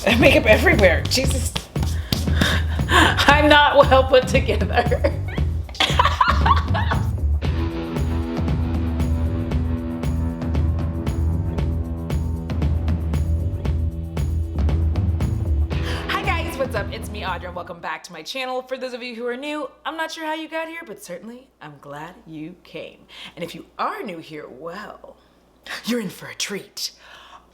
Makeup everywhere. Jesus. I'm not well put together. Hi guys, what's up? It's me, Audra, and welcome back to my channel. For those of you who are new, I'm not sure how you got here, but certainly I'm glad you came. And if you are new here, well, you're in for a treat.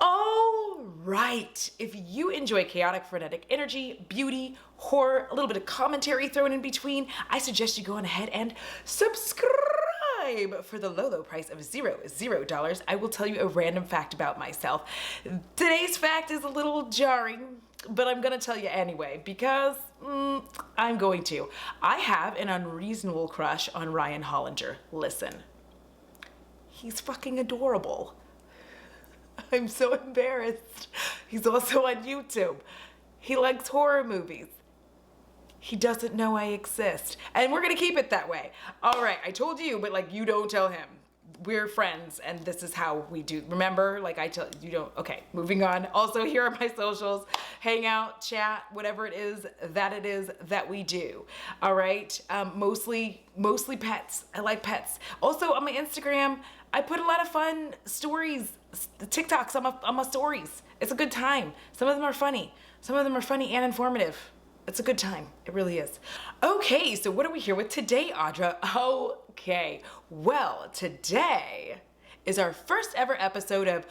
All right, if you enjoy chaotic, frenetic energy, beauty, horror, a little bit of commentary thrown in between, I suggest you go on ahead and subscribe. For the low price of $0. I will tell you a random fact about myself. Today's fact is a little jarring, but I'm gonna tell you anyway because I'm going to. I have an unreasonable crush on Ryan Hollinger. Listen, he's fucking adorable. I'm so embarrassed. He's also on YouTube. He likes horror movies. He doesn't know I exist. And we're gonna keep it that way. All right, I told you, but like you don't tell him. We're friends and this is how we do. Remember, like I tell you don't, okay, moving on. Also, here are my socials, hang out, chat, whatever it is that we do. All right, mostly pets. I like pets. Also on my Instagram, I put a lot of fun stories, TikToks on my stories. It's a good time. Some of them are funny. Some of them are funny and informative. It's a good time. It really is. Okay, so what are we here with today, Audra? Okay, well, today is our first ever episode of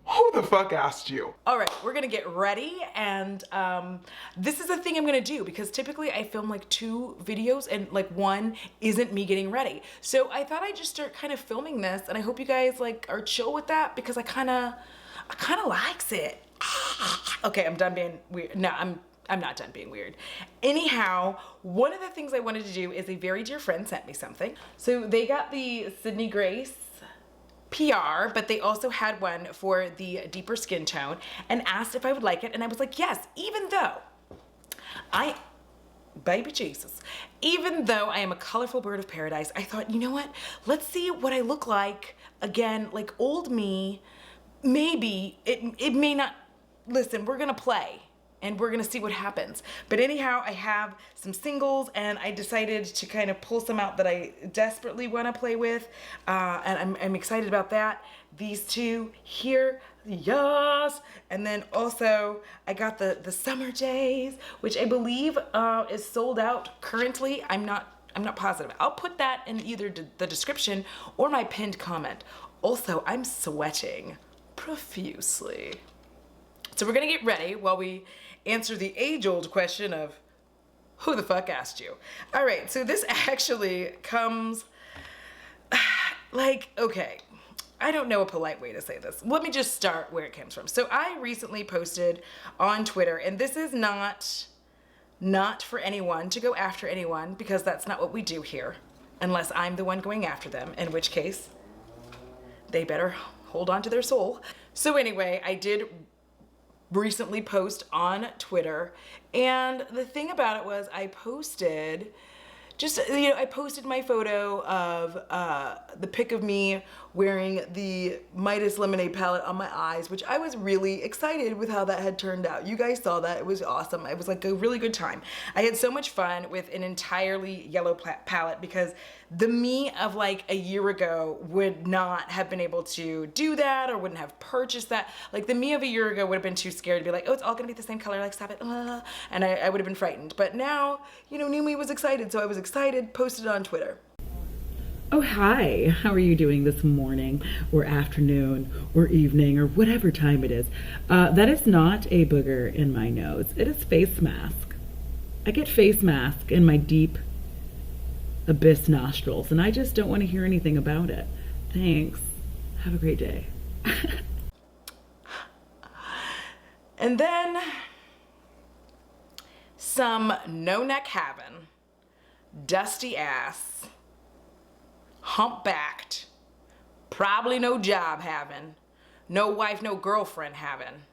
Who the fuck asked you? All right, we're gonna get ready, and this is a thing I'm gonna do because typically I film like 2 videos and like one isn't me getting ready. So I thought I'd just start kind of filming this, and I hope you guys like are chill with that because I kind of likes it. Okay, I'm done being weird. No, I'm not done being weird. Anyhow, one of the things I wanted to do is a very dear friend sent me something. So they got the Sydney Grace PR, but they also had one for the deeper skin tone and asked if I would like it. And I was like, yes, even though baby Jesus, even though I am a colorful bird of paradise, I thought, you know what? Let's see what I look like again, like old me. Maybe it may not, listen, we're gonna play. And we're gonna see what happens. But anyhow, I have some singles and I decided to kind of pull some out that I desperately wanna play with. And I'm excited about that. These 2 here, yes. And then also I got the Summer Days, which I believe is sold out currently. I'm not positive. I'll put that in either the description or my pinned comment. Also, I'm sweating profusely. So we're gonna get ready while we answer the age-old question of who the fuck asked you? All right, so this actually comes like, okay, I don't know a polite way to say this. Let me just start where it comes from. So I recently posted on Twitter, and this is not for anyone to go after anyone because that's not what we do here, unless I'm the one going after them, in which case they better hold on to their soul. So anyway, I did recently post on Twitter, and the thing about it was I posted I posted my photo of the pic of me wearing the Midas Lemonade palette on my eyes, which I was really excited with how that had turned out. You guys saw that. It was awesome. It was like a really good time. I had so much fun with an entirely yellow palette because the me of like a year ago would not have been able to do that or wouldn't have purchased that. Like the me of a year ago would have been too scared to be like, oh, it's all gonna be the same color, like stop it, and I would have been frightened. But now, you know, new me was excited, so I was excited, posted it on Twitter. Oh, hi. How are you doing this morning or afternoon or evening or whatever time it is? That is not a booger in my nose. It is face mask. I get face mask in my deep abyss nostrils, and I just don't want to hear anything about it. Thanks. Have a great day. And then some no-neck having, dusty ass, humpbacked, probably no job having, no wife, no girlfriend having,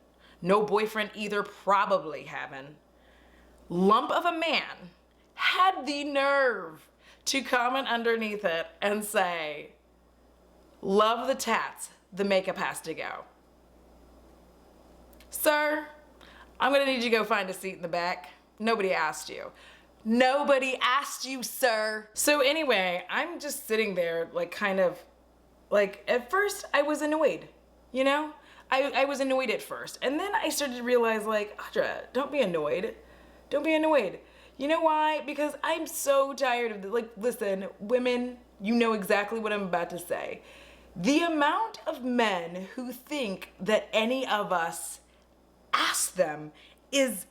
no boyfriend either, probably having, lump of a man had the nerve to comment underneath it and say, love the tats, the makeup has to go. Sir, I'm gonna need you to go find a seat in the back. Nobody asked you. Nobody asked you, sir. So anyway, I'm just sitting there like kind of like at first I was annoyed, you know? I was annoyed at first. And then I started to realize like, Audra, don't be annoyed. Don't be annoyed. You know why? Because I'm so tired of like, listen, women, you know exactly what I'm about to say. The amount of men who think that any of us ask them is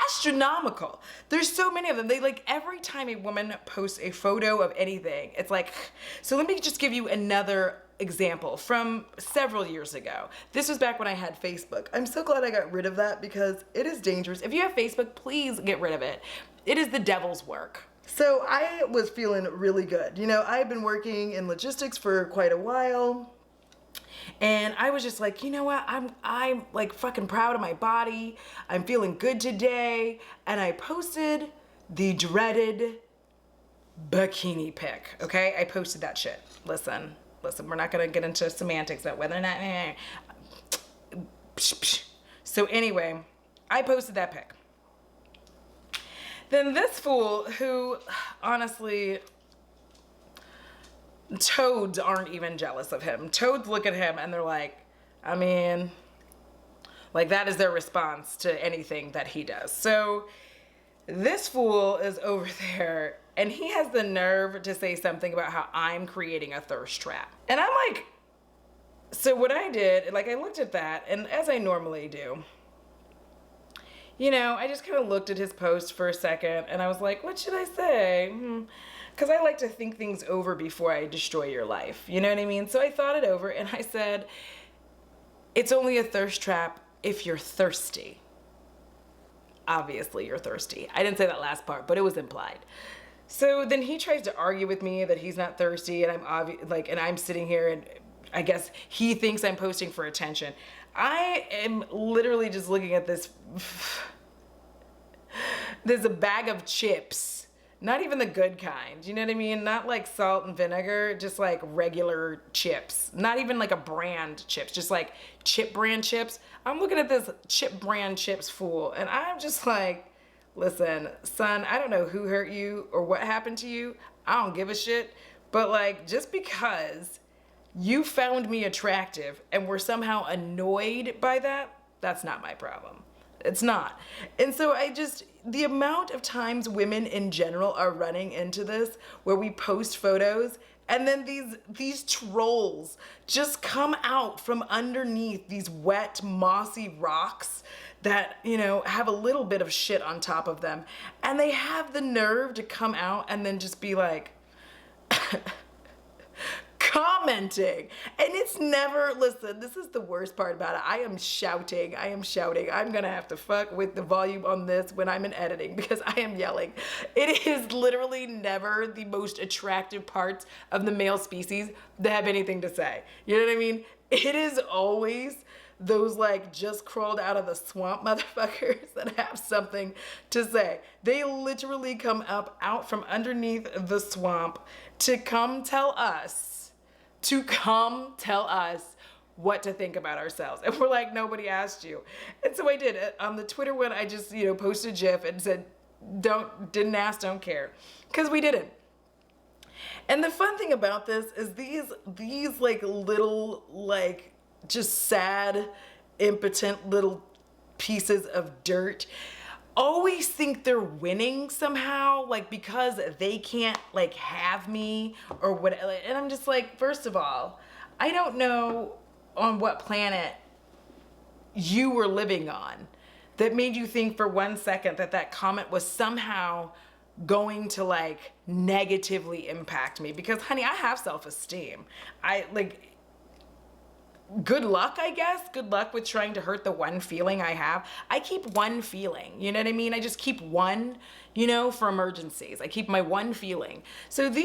astronomical. There's so many of them. They like every time a woman posts a photo of anything, it's like, so let me just give you another example from several years ago. This was back when I had Facebook. I'm so glad I got rid of that because it is dangerous. If you have Facebook, please get rid of it. It is the devil's work. So I was feeling really good. You know, I've been working in logistics for quite a while. And I was just like, you know what? I'm like fucking proud of my body. I'm feeling good today. And I posted the dreaded bikini pic. Okay? I posted that shit. Listen, we're not gonna get into semantics about whether or not. So anyway, I posted that pic. Then this fool who, honestly, toads aren't even jealous of him. Toads look at him and they're like, I mean, like that is their response to anything that he does. So this fool is over there and he has the nerve to say something about how I'm creating a thirst trap. And I'm like, so what I did, like I looked at that and as I normally do, you know, I just kind of looked at his post for a second and I was like, what should I say? Because I like to think things over before I destroy your life. You know what I mean? So I thought it over and I said, it's only a thirst trap if you're thirsty. Obviously you're thirsty. I didn't say that last part, but it was implied. So then he tries to argue with me that he's not thirsty and I'm sitting here and I guess he thinks I'm posting for attention. I am literally just looking at this. There's a bag of chips, not even the good kind. You know what I mean? Not like salt and vinegar, just like regular chips. Not even like a brand chips, just like chip brand chips. I'm looking at this chip brand chips fool and I'm just like, listen, son, I don't know who hurt you or what happened to you. I don't give a shit. But like, just because you found me attractive and were somehow annoyed by that, that's not my problem. It's not. And so the amount of times women in general are running into this where we post photos and then these trolls just come out from underneath these wet, mossy rocks that, you know, have a little bit of shit on top of them. And they have the nerve to come out and then just be like, commenting. And it's never, listen, this is the worst part about it. I am shouting. I'm gonna have to fuck with the volume on this when I'm in editing because I am yelling. It is literally never the most attractive parts of the male species that have anything to say. You know what I mean? It is always those like just crawled out of the swamp motherfuckers that have something to say. They literally come out from underneath the swamp to come tell us what to think about ourselves. And we're like, nobody asked you. And so I did. On the Twitter one, I just, you know, posted a GIF and said, didn't ask, don't care. Because we didn't. And the fun thing about this is these like little, like just sad, impotent little pieces of dirt always think they're winning somehow, like because they can't like have me or what. And I'm just like, first of all, I don't know on what planet you were living on that made you think for 1 second that comment was somehow going to like negatively impact me. Because honey, I have self-esteem. Good luck, I guess. Good luck with trying to hurt the one feeling I have. I keep one feeling, you know what I mean? I just keep one, you know, for emergencies. I keep my one feeling. So if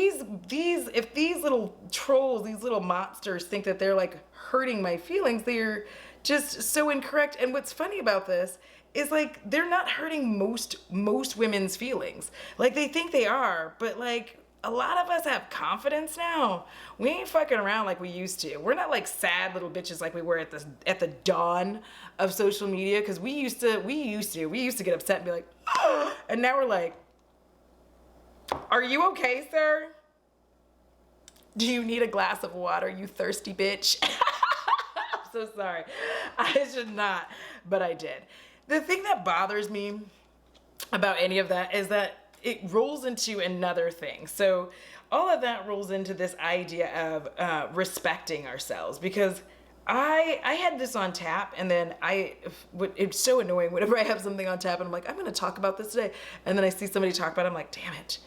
these little trolls, these little monsters think that they're like hurting my feelings, they're just so incorrect. And what's funny about this is like, they're not hurting most women's feelings. Like they think they are, but like, a lot of us have confidence now. We ain't fucking around like we used to. We're not like sad little bitches like we were at the dawn of social media, because we used to get upset and be like, oh, and now we're like, are you okay, sir? Do you need a glass of water, you thirsty bitch? I'm so sorry. I should not, but I did. The thing that bothers me about any of that is that it rolls into another thing. So all of that rolls into this idea of respecting ourselves, because I had this on tap, and then it's so annoying whenever I have something on tap and I'm like, I'm going to talk about this today, and then I see somebody talk about it, I'm like, damn it,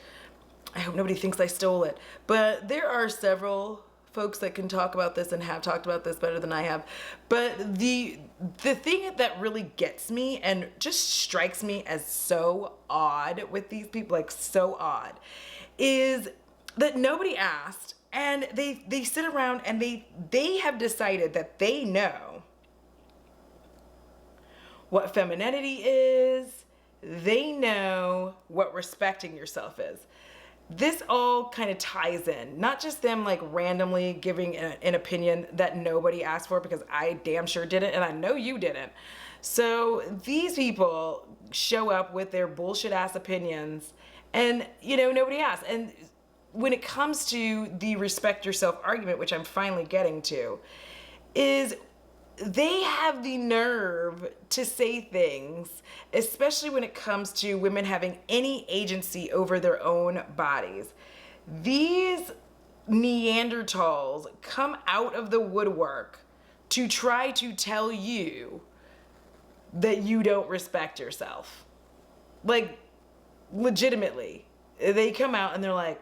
I hope nobody thinks I stole it. But there are several folks that can talk about this and have talked about this better than I have. But the thing that really gets me and just strikes me as so odd with these people, like so odd, is that nobody asked, and they sit around and they have decided that they know what femininity is. They know what respecting yourself is. This all kind of ties in, not just them like randomly giving an opinion that nobody asked for, because I damn sure didn't, and I know you didn't. So these people show up with their bullshit ass opinions, and nobody asked. And when it comes to the respect yourself argument, which I'm finally getting to, is they have the nerve to say things, especially when it comes to women having any agency over their own bodies. These Neanderthals come out of the woodwork to try to tell you that you don't respect yourself. Like, legitimately. They come out and they're like,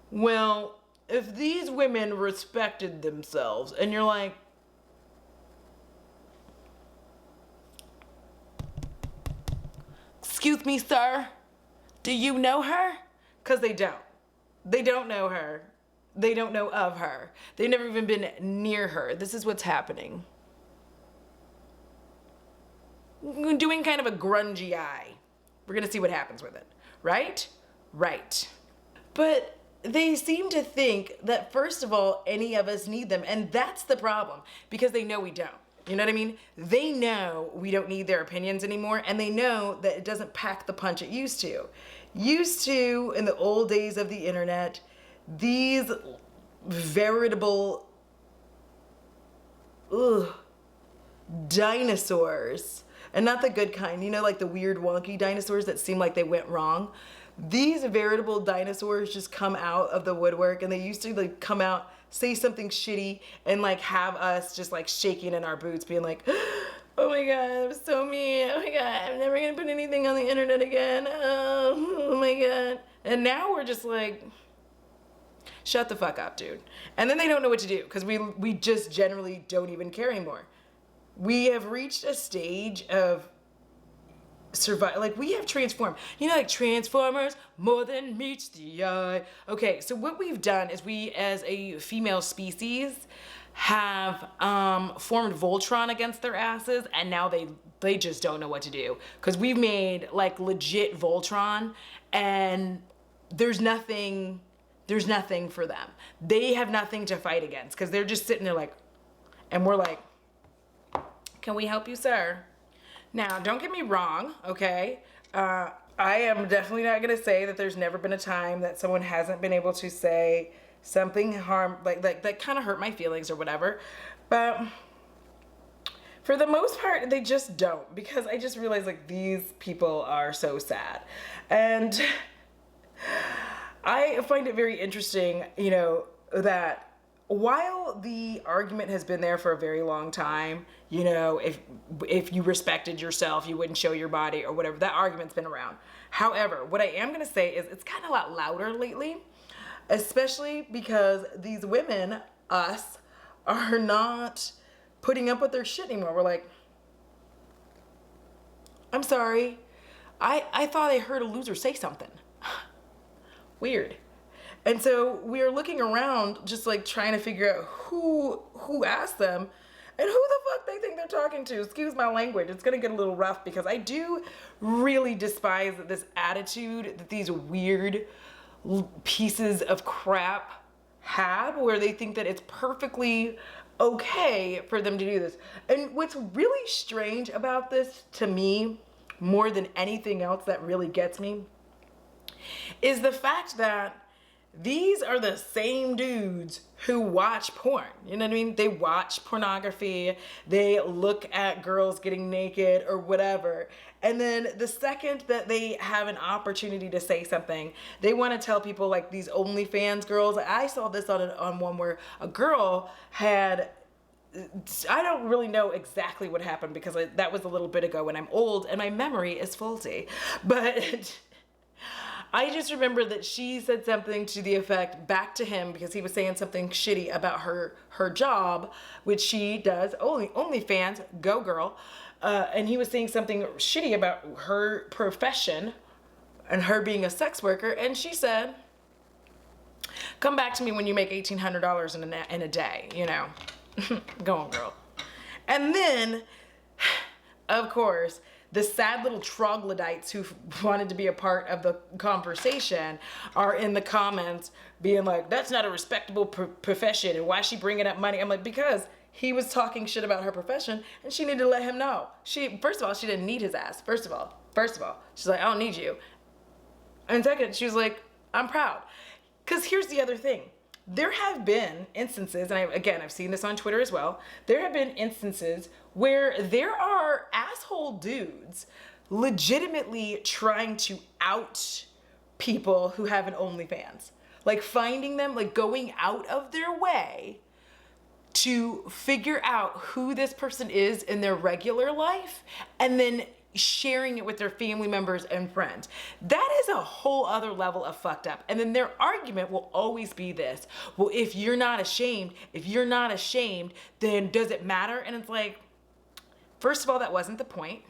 well, if these women respected themselves, and you're like, excuse me, sir, do you know her? Because they don't. They don't know her. They don't know of her. They've never even been near her. This is what's happening. Doing kind of a grungy eye. We're going to see what happens with it. Right? Right. But they seem to think that, first of all, any of us need them. And that's the problem, because they know we don't. You know what I mean? They know we don't need their opinions anymore, and they know that it doesn't pack the punch it used to. Used to, in the old days of the internet, these veritable dinosaurs, and not the good kind, like the weird wonky dinosaurs that seem like they went wrong. These veritable dinosaurs just come out of the woodwork, and they used to like come out, say something shitty, and like have us just like shaking in our boots, being like, oh my god, that was so mean. Oh my god, I'm never gonna put anything on the internet again. Oh my god. And now we're just like, shut the fuck up, dude. And then they don't know what to do, because we just generally don't even care anymore. We have reached a stage of survive, like we have transformed, like Transformers, more than meets the eye. Okay, so what we've done is we, as a female species, have formed Voltron against their asses, and now they just don't know what to do, because we've made like legit Voltron, and there's nothing for them. They have nothing to fight against, because they're just sitting there like, and we're like, can we help you, sir? Now, don't get me wrong, okay? I am definitely not gonna say that there's never been a time that someone hasn't been able to say something like that kind of hurt my feelings or whatever. But for the most part, they just don't, because I just realized like these people are so sad. And I find it very interesting, that while the argument has been there for a very long time, if you respected yourself, you wouldn't show your body or whatever, that argument's been around. However, what I am going to say is it's kind of a lot louder lately, especially because these women, us, are not putting up with their shit anymore. We're like, I'm sorry, I thought I heard a loser say something. Weird. And so we are looking around, just like trying to figure out who asked them and who the fuck they think they're talking to. Excuse my language. It's gonna get a little rough, because I do really despise this attitude that these weird, pieces of crap have, where they think that it's perfectly okay for them to do this. And what's really strange about this to me, more than anything else that really gets me, is the fact that these are the same dudes who watch porn. You know what I mean? They watch pornography, they look at girls getting naked or whatever. And then the second that they have an opportunity to say something, they want to tell people, like these OnlyFans girls. I saw this on one where a girl had, I don't really know exactly what happened because that was a little bit ago and I'm old and my memory is faulty. But I just remember that she said something to the effect back to him because he was saying something shitty about her job, which she does, OnlyFans, go girl. And he was saying something shitty about her profession and her being a sex worker. And she said, come back to me when you make $1,800 in a day, you know. Go on, girl. And then, of course, the sad little troglodytes who wanted to be a part of the conversation are in the comments being like, that's not a respectable profession, and why is she bringing up money? I'm like, because he was talking shit about her profession and she needed to let him know. First of all, she didn't need his ass. First of all, she's like, I don't need you. And second, she was like, I'm proud. Because here's the other thing. There have been instances, and I've seen this on Twitter as well, there have been instances where there are asshole dudes legitimately trying to out people who have an OnlyFans. Like finding them, like going out of their way to figure out who this person is in their regular life and then sharing it with their family members and friends. That is a whole other level of fucked up. And then their argument will always be this: well, if you're not ashamed, then does it matter? And it's like, first of all, that wasn't the point.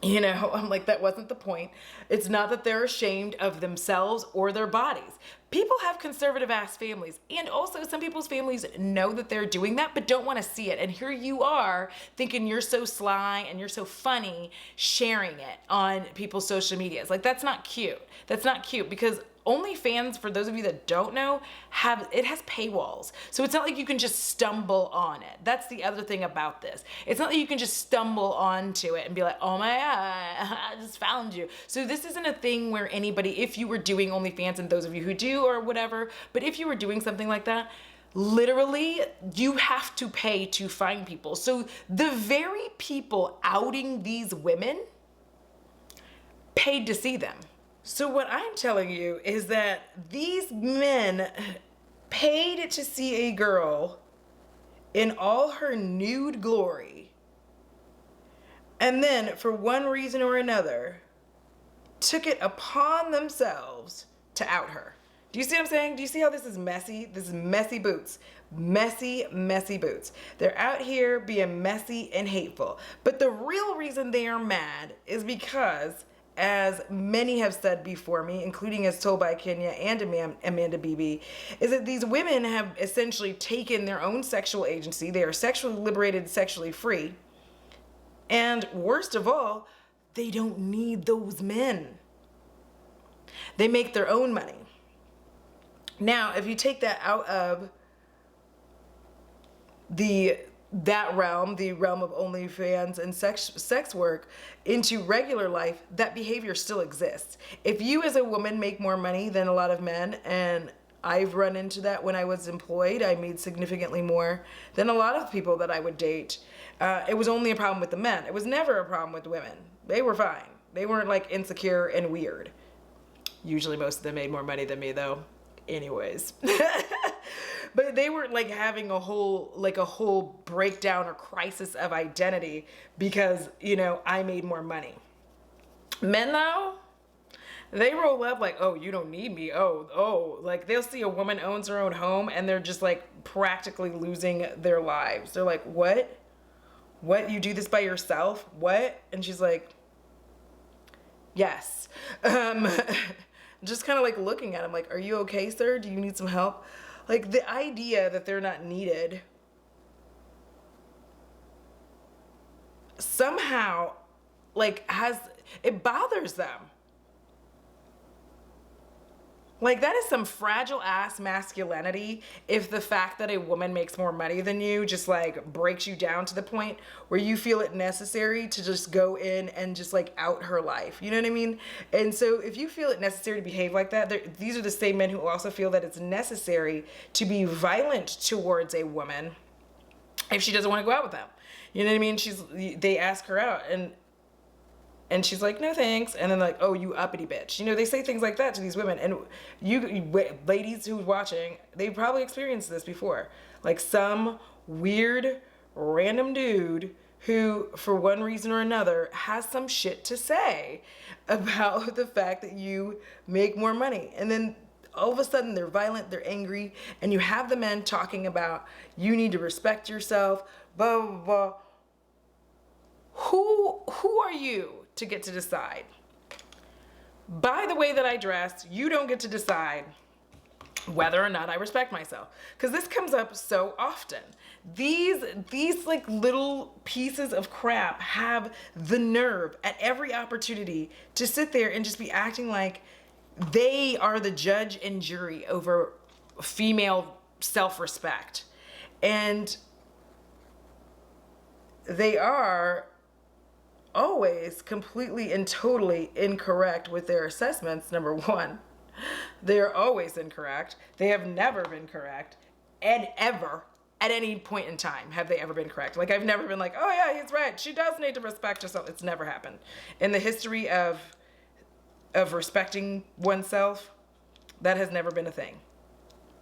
You know, I'm like, that wasn't the point. It's not that they're ashamed of themselves or their bodies. People have conservative ass families, and also some people's families know that they're doing that but don't want to see it. And here you are thinking you're so sly and you're so funny sharing it on people's social medias. Like, that's not cute. That's not cute, because OnlyFans, for those of you that don't know, has paywalls. So it's not like you can just stumble on it. That's the other thing about this. It's not like you can just stumble onto it and be like, oh my God, I just found you. So this isn't a thing where anybody, if you were doing OnlyFans, and those of you who do or whatever, but if you were doing something like that, literally you have to pay to find people. So the very people outing these women paid to see them. So what I'm telling you is that these men paid to see a girl in all her nude glory, and then for one reason or another took it upon themselves to out her. Do you see what I'm saying? Do you see how this is messy? This is messy boots. Messy, messy boots. They're out here being messy and hateful. But the real reason they are mad is because, as many have said before me, including as told by Kenya and Amanda Beebe, is that these women have essentially taken their own sexual agency. They are sexually liberated, sexually free. And worst of all, they don't need those men. They make their own money. Now, if you take that out of that realm, the realm of OnlyFans and sex work, into regular life, that behavior still exists. If you as a woman make more money than a lot of men, and I've run into that when I was employed, I made significantly more than a lot of people that I would date. It was only a problem with the men. It was never a problem with women. They were fine. They weren't like insecure and weird. Usually most of them made more money than me though. Anyways. But they were like having a whole breakdown or crisis of identity because, you know, I made more money. Men though, they roll up like, oh, you don't need me. Oh, like they'll see a woman owns her own home and they're just like practically losing their lives. They're like, what? What? You do this by yourself? What? And she's like, yes. Just kind of like looking at him like, are you okay, sir? Do you need some help? Like the idea that they're not needed somehow like it bothers them. Like, that is some fragile ass masculinity if the fact that a woman makes more money than you just like breaks you down to the point where you feel it necessary to just go in and just like out her life. You know what I mean? And so if you feel it necessary to behave like that, these are the same men who also feel that it's necessary to be violent towards a woman if she doesn't want to go out with them. You know what I mean? They ask her out and she's like, no thanks. And then like, oh, you uppity bitch. You know, they say things like that to these women. And you ladies who's watching, they probably experienced this before. Like some weird random dude who, for one reason or another, has some shit to say about the fact that you make more money. And then all of a sudden they're violent, they're angry, and you have the men talking about you need to respect yourself, blah, blah, blah. Who are you to get to decide? By the way that I dress, you don't get to decide whether or not I respect myself. Because this comes up so often. These like little pieces of crap have the nerve at every opportunity to sit there and just be acting like they are the judge and jury over female self-respect. And they are always completely and totally incorrect with their assessments. Number one, they're always incorrect. They have never been correct, and ever at any point in time have they ever been correct. Like, I've never been like, oh yeah, he's right, she does need to respect herself. It's never happened in the history of respecting oneself. That has never been a thing.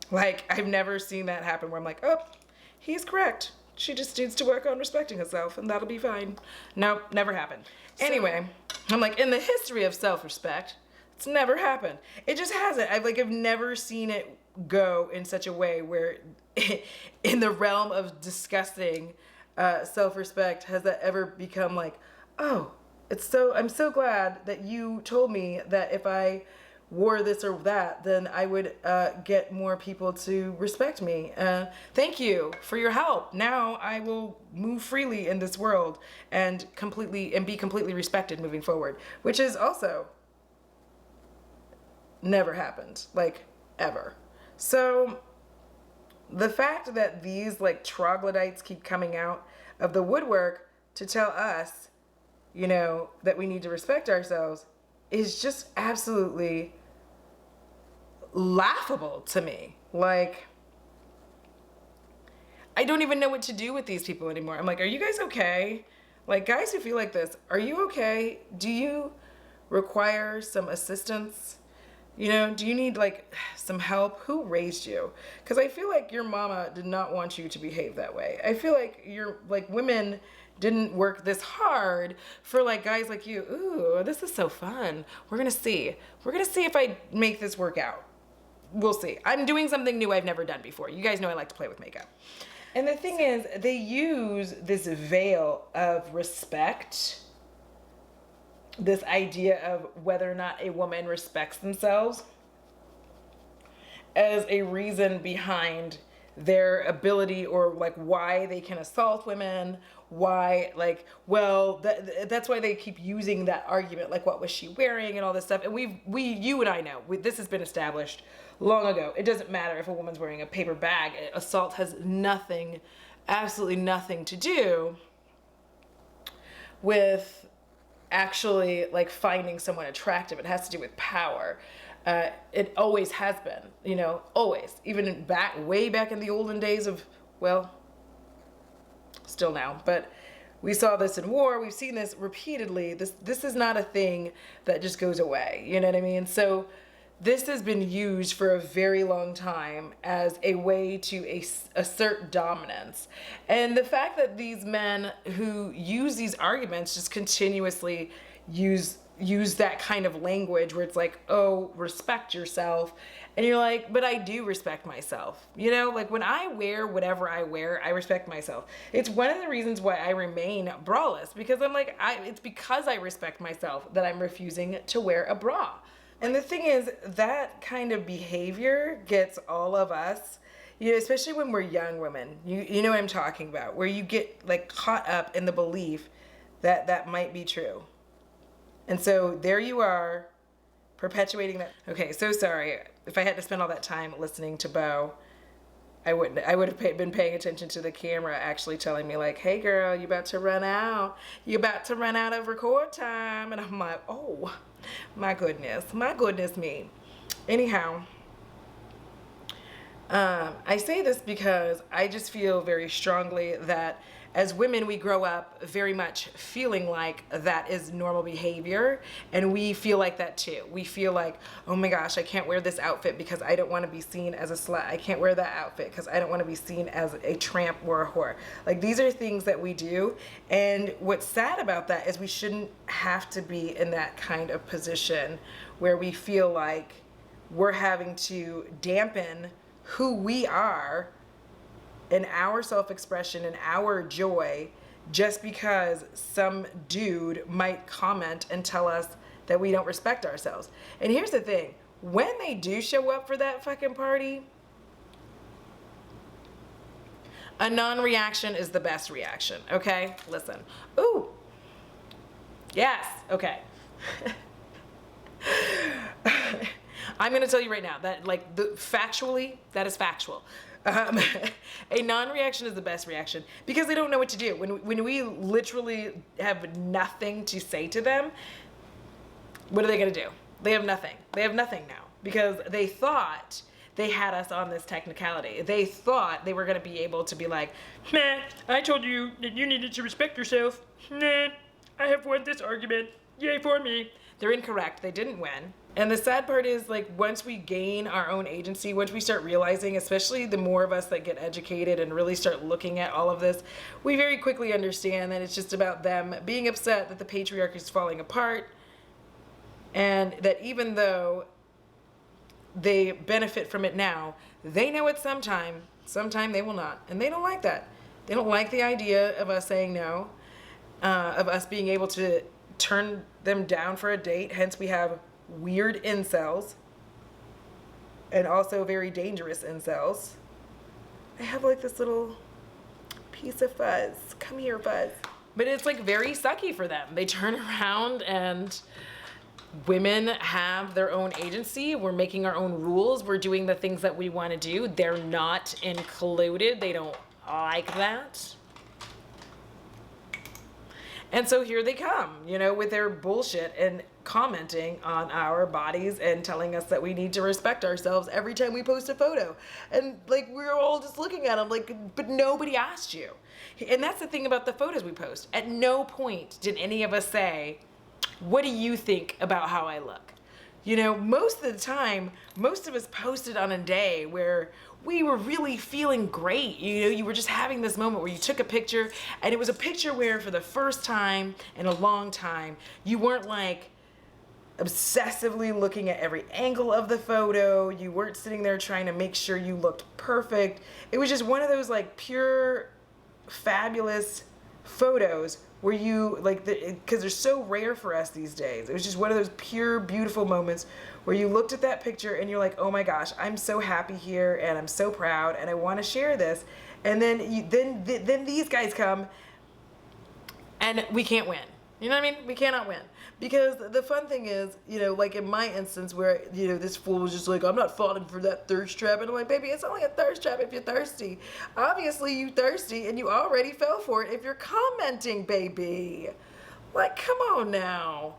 Like, I've never seen that happen where I'm like, oh, he's correct, she just needs to work on respecting herself and that'll be fine. Nope, never happened. Anyway, I'm like, in the history of self-respect, it's never happened. It just hasn't. I've never seen it go in such a way where in the realm of discussing self-respect has that ever become like, oh, I'm so glad that you told me that if I wore this or that, then I would get more people to respect me. Thank you for your help. Now I will move freely in this world and be completely respected moving forward, which is also never happened, like, ever. So the fact that these like troglodytes keep coming out of the woodwork to tell us, you know, that we need to respect ourselves is just absolutely laughable to me. Like, I don't even know what to do with these people anymore. I'm like, are you guys okay? Like, guys who feel like this, are you okay? Do you require some assistance? You know, do you need like some help? Who raised you? Because I feel like your mama did not want you to behave that way. I feel like women didn't work this hard for like guys like you. Ooh, this is so fun. We're gonna see if I make this work out. We'll see. I'm doing something new I've never done before. You guys know I like to play with makeup. And the thing is, they use this veil of respect, this idea of whether or not a woman respects themselves, as a reason behind their ability or like why they can assault women, why like, well, that's why they keep using that argument, like what was she wearing and all this stuff. And you and I know, this has been established long ago. It doesn't matter if a woman's wearing a paper bag. Assault has nothing, absolutely nothing to do with actually like finding someone attractive. It has to do with power. It always has been, you know, always, even way back in the olden days of, well, still now, but we saw this in war. We've seen this repeatedly. This is not a thing that just goes away. You know what I mean? So this has been used for a very long time as a way to assert dominance. And the fact that these men who use these arguments just continuously use that kind of language where it's like, oh, respect yourself. And you're like, but I do respect myself. You know, like when I wear whatever I wear, I respect myself. It's one of the reasons why I remain braless, because I'm like, it's because I respect myself that I'm refusing to wear a bra. And the thing is, that kind of behavior gets all of us, you know, especially when we're young women, you know what I'm talking about, where you get like caught up in the belief that that might be true. And so there you are, perpetuating that. Okay, so sorry. If I had to spend all that time listening to Bo, I would have been paying attention to the camera actually telling me like, hey girl, you about to run out. You about to run out of record time. And I'm like, oh, my goodness me. Anyhow, I say this because I just feel very strongly that as women, we grow up very much feeling like that is normal behavior, and we feel like that too. We feel like, oh my gosh, I can't wear this outfit because I don't want to be seen as a slut. I can't wear that outfit because I don't want to be seen as a tramp or a whore. Like, these are things that we do, and what's sad about that is we shouldn't have to be in that kind of position where we feel like we're having to dampen who we are and our self-expression and our joy just because some dude might comment and tell us that we don't respect ourselves. And here's the thing, when they do show up for that fucking party, a non-reaction is the best reaction, okay? Listen. Ooh. Yes, okay. I'm gonna tell you right now that, like, factually, that is factual. A non-reaction is the best reaction because they don't know what to do. When we literally have nothing to say to them, what are they gonna do? They have nothing. They have nothing now because they thought they had us on this technicality. They thought they were gonna be able to be like, nah, I told you that you needed to respect yourself. Nah, I have won this argument. Yay for me. They're incorrect. They didn't win. And the sad part is, like, once we gain our own agency, once we start realizing, especially the more of us that get educated and really start looking at all of this, we very quickly understand that it's just about them being upset that the patriarchy is falling apart, and that even though they benefit from it now, they know it sometime they will not. And they don't like that. They don't like the idea of us saying no, of us being able to turn them down for a date. Hence we have weird incels and also very dangerous incels. I have like this little piece of fuzz. Come here, Buzz. But it's like very sucky for them. They turn around and women have their own agency. We're making our own rules. We're doing the things that we want to do. They're not included. They don't like that. And so here they come, you know, with their bullshit and commenting on our bodies and telling us that we need to respect ourselves every time we post a photo. And like, we're all just looking at them like, but nobody asked you. And that's the thing about the photos we post. At no point did any of us say, what do you think about how I look? You know, most of the time, most of us posted on a day where we were really feeling great. You know, you were just having this moment where you took a picture, and it was a picture where for the first time in a long time, you weren't like obsessively looking at every angle of the photo. You weren't sitting there trying to make sure you looked perfect. It was just one of those like pure, fabulous photos where you like, because they're so rare for us these days. It was just one of those pure, beautiful moments where you looked at that picture and you're like, oh my gosh, I'm so happy here and I'm so proud and I want to share this. And then then these guys come and we can't win. You know what I mean? We cannot win. Because the fun thing is, you know, like in my instance where, you know, this fool was just like, I'm not falling for that thirst trap. And I'm like, baby, it's only a thirst trap if you're thirsty. Obviously you thirsty and you already fell for it if you're commenting, baby. Like, come on now.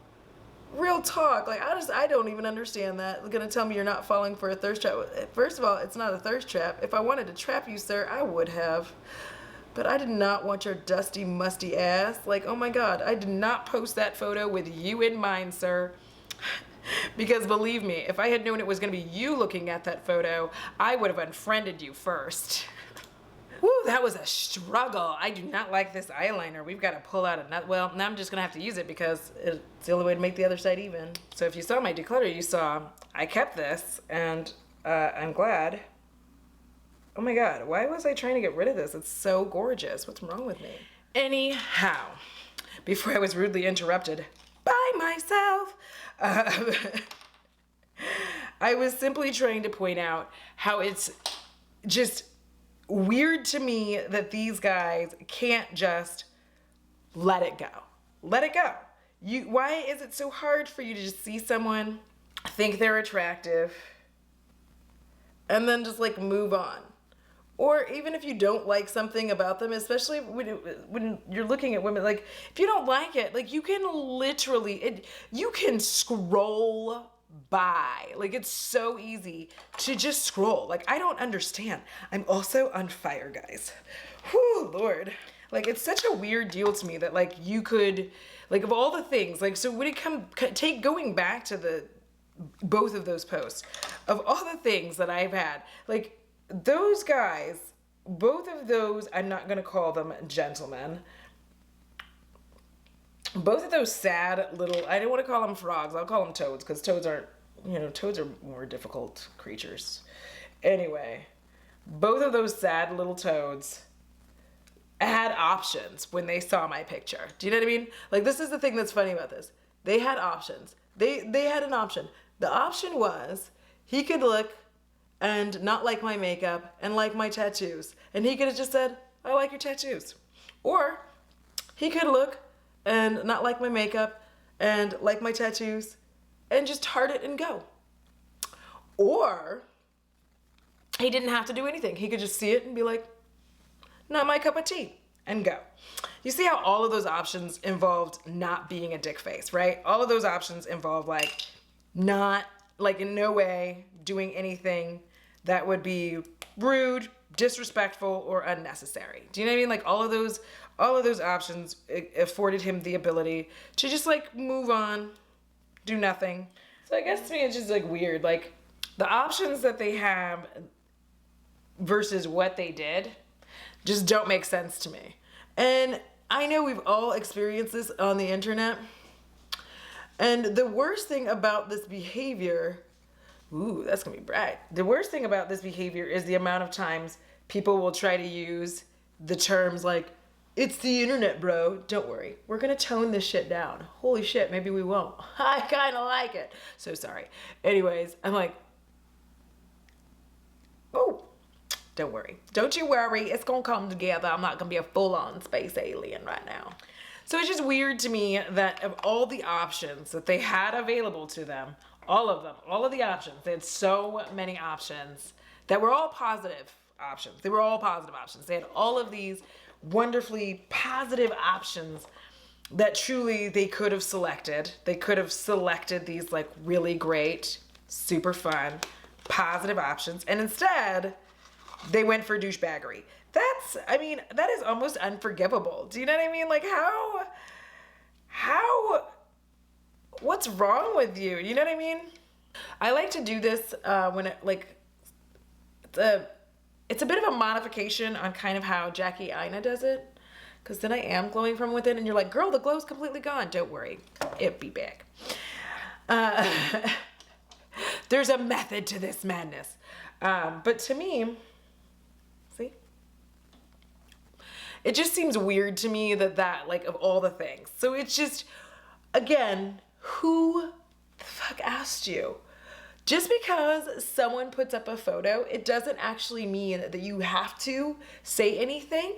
Real talk. Like, I don't even understand that. You're gonna tell me you're not falling for a thirst trap. First of all, it's not a thirst trap. If I wanted to trap you, sir, I would have. But I did not want your dusty, musty ass. Like, oh my God, I did not post that photo with you in mind, sir. Because believe me, if I had known it was gonna be you looking at that photo, I would have unfriended you first. Woo, that was a struggle. I do not like this eyeliner. We've got to pull out another. Well, now I'm just gonna have to use it because it's the only way to make the other side even. So if you saw my declutter, you saw I kept this, and I'm glad. Oh my God, why was I trying to get rid of this? It's so gorgeous. What's wrong with me? Anyhow, before I was rudely interrupted by myself, I was simply trying to point out how it's just weird to me that these guys can't just let it go. Let it go. Why is it so hard for you to just see someone think they're attractive, and then just like move on. Or even if you don't like something about them, especially when you're looking at women, like if you don't like it, like you can literally, you can scroll by. Like it's so easy to just scroll. Like I don't understand. I'm also on fire, guys. Whew, Lord. Like it's such a weird deal to me that like you could, like of all the things, like so when it going back to the both of those posts, of all the things that I've had, like those guys, both of those, I'm not gonna call them gentlemen. Both of those sad little, I don't want to call them frogs, I'll call them toads, because toads aren't, toads are more difficult creatures. Anyway, both of those sad little toads had options when they saw my picture. Do you know what I mean? Like this is the thing that's funny about this. They had options. They had an option. The option was he could look and not like my makeup and like my tattoos. And he could have just said, I like your tattoos. Or he could look and not like my makeup and like my tattoos and just heart it and go. Or he didn't have to do anything. He could just see it and be like, not my cup of tea, and go. You see how all of those options involved not being a dick face, right? All of those options involve like not, like in no way doing anything that would be rude, disrespectful, or unnecessary. Do you know what I mean? Like all of those options afforded him the ability to just like move on, do nothing. So I guess to me it's just like weird. Like the options that they have versus what they did just don't make sense to me. And I know we've all experienced this on the internet. And the worst thing about this behavior, ooh, that's gonna be bright. The worst thing about this behavior is the amount of times people will try to use the terms like, it's the internet, bro. Don't worry. We're gonna tone this shit down. Holy shit, maybe we won't. I kinda like it. So sorry. Anyways, I'm like, oh, don't worry. Don't you worry. It's gonna come together. I'm not gonna be a full-on space alien right now. So it's just weird to me that of all the options that they had available to them, all of them, all of the options, they had so many options that were all positive options. They were all positive options. They had all of these wonderfully positive options that truly they could have selected. They could have selected these like really great, super fun, positive options. And instead, they went for douchebaggery. That is almost unforgivable. Do you know what I mean? Like what's wrong with you? You know what I mean? I like to do this when it's a bit of a modification on kind of how Jackie Aina does it. Because then I am glowing from within and you're like, girl, the glow's completely gone. Don't worry, it'll be back. There's a method to this madness. But to me, see? It just seems weird to me that like of all the things. So it's just, again, who the fuck asked you? Just because someone puts up a photo, it doesn't actually mean that you have to say anything.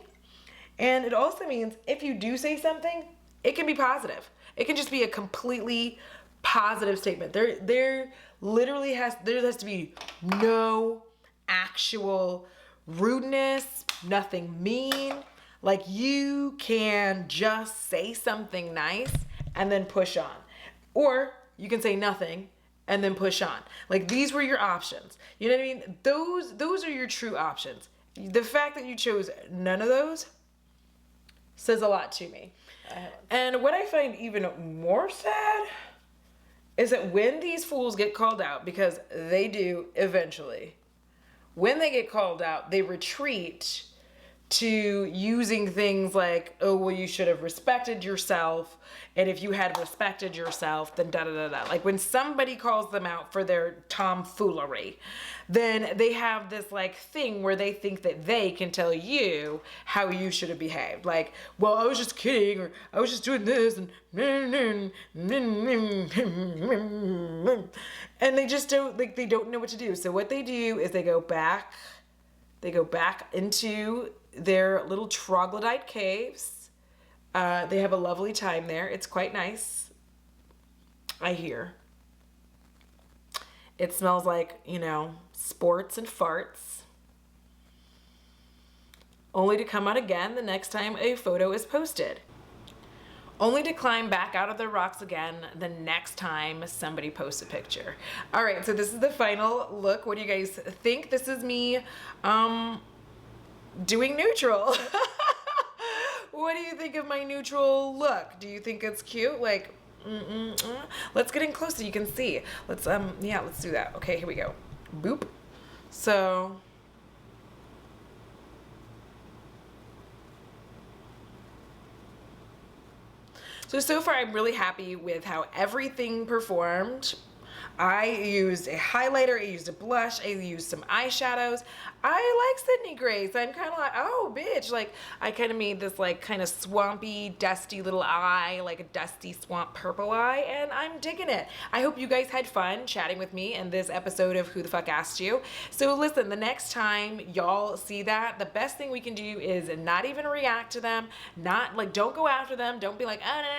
And it also means if you do say something, it can be positive. It can just be a completely positive statement. There has to be no actual rudeness, nothing mean. Like you can just say something nice and then push on. Or you can say nothing and then push on. Like these were your options. You know what I mean? Those are your true options. The fact that you chose none of those says a lot to me. And what I find even more sad is that when these fools get called out, because they do eventually, when they get called out, they retreat to using things like, oh, well, you should have respected yourself. And if you had respected yourself, then da-da-da-da. Like when somebody calls them out for their tomfoolery, then they have this like thing where they think that they can tell you how you should have behaved. Like, well, I was just kidding, or I was just doing this, and they just don't, like, they don't know what to do. So what they do is they go back into their little troglodyte caves. They have a lovely time there. It's quite nice, I hear. It smells like, you know, sports and farts. Only to come out again the next time a photo is posted. Only to climb back out of the rocks again the next time somebody posts a picture. All right, so this is the final look. What do you guys think? This is me doing neutral. What do you think of my neutral look? Do you think it's cute? Like, let's get in close so you can see. Let's yeah, let's do that. Okay, here we go. Boop. So so far I'm really happy with how everything performed. I used a highlighter, I used a blush, I used some eyeshadows. I like Sydney Grace. I'm kind of like, oh, bitch. Like, I kind of made this, like, kind of swampy, dusty little eye, like a dusty swamp purple eye, and I'm digging it. I hope you guys had fun chatting with me in this episode of Who the Fuck Asked You. So listen, the next time y'all see that, the best thing we can do is not even react to them, not, like, don't go after them, don't be like, oh, no.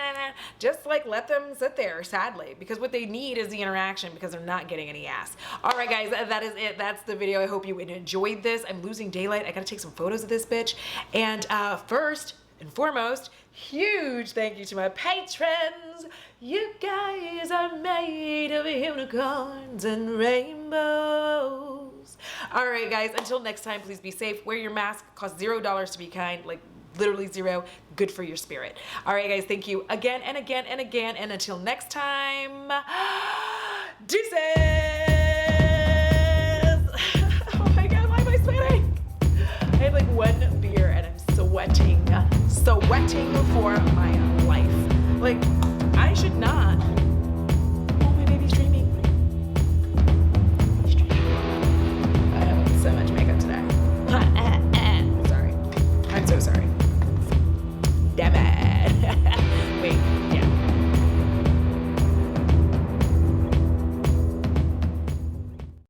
Just, like, let them sit there, sadly, because what they need is the interaction, because they're not getting any ass. All right, guys, that is it. That's the video. I hope you enjoyed this. I'm losing daylight. I gotta take some photos of this bitch. And first and foremost, huge thank you to my patrons. You guys are made of unicorns and rainbows. All right, guys, until next time, please be safe. Wear your mask. Costs $0 to be kind. Like, literally zero. Good for your spirit. All right, guys, thank you again and again and again. And until next time, deuces! Oh my God, why am I sweating? I had like one beer and I'm sweating for my life. Like, I should not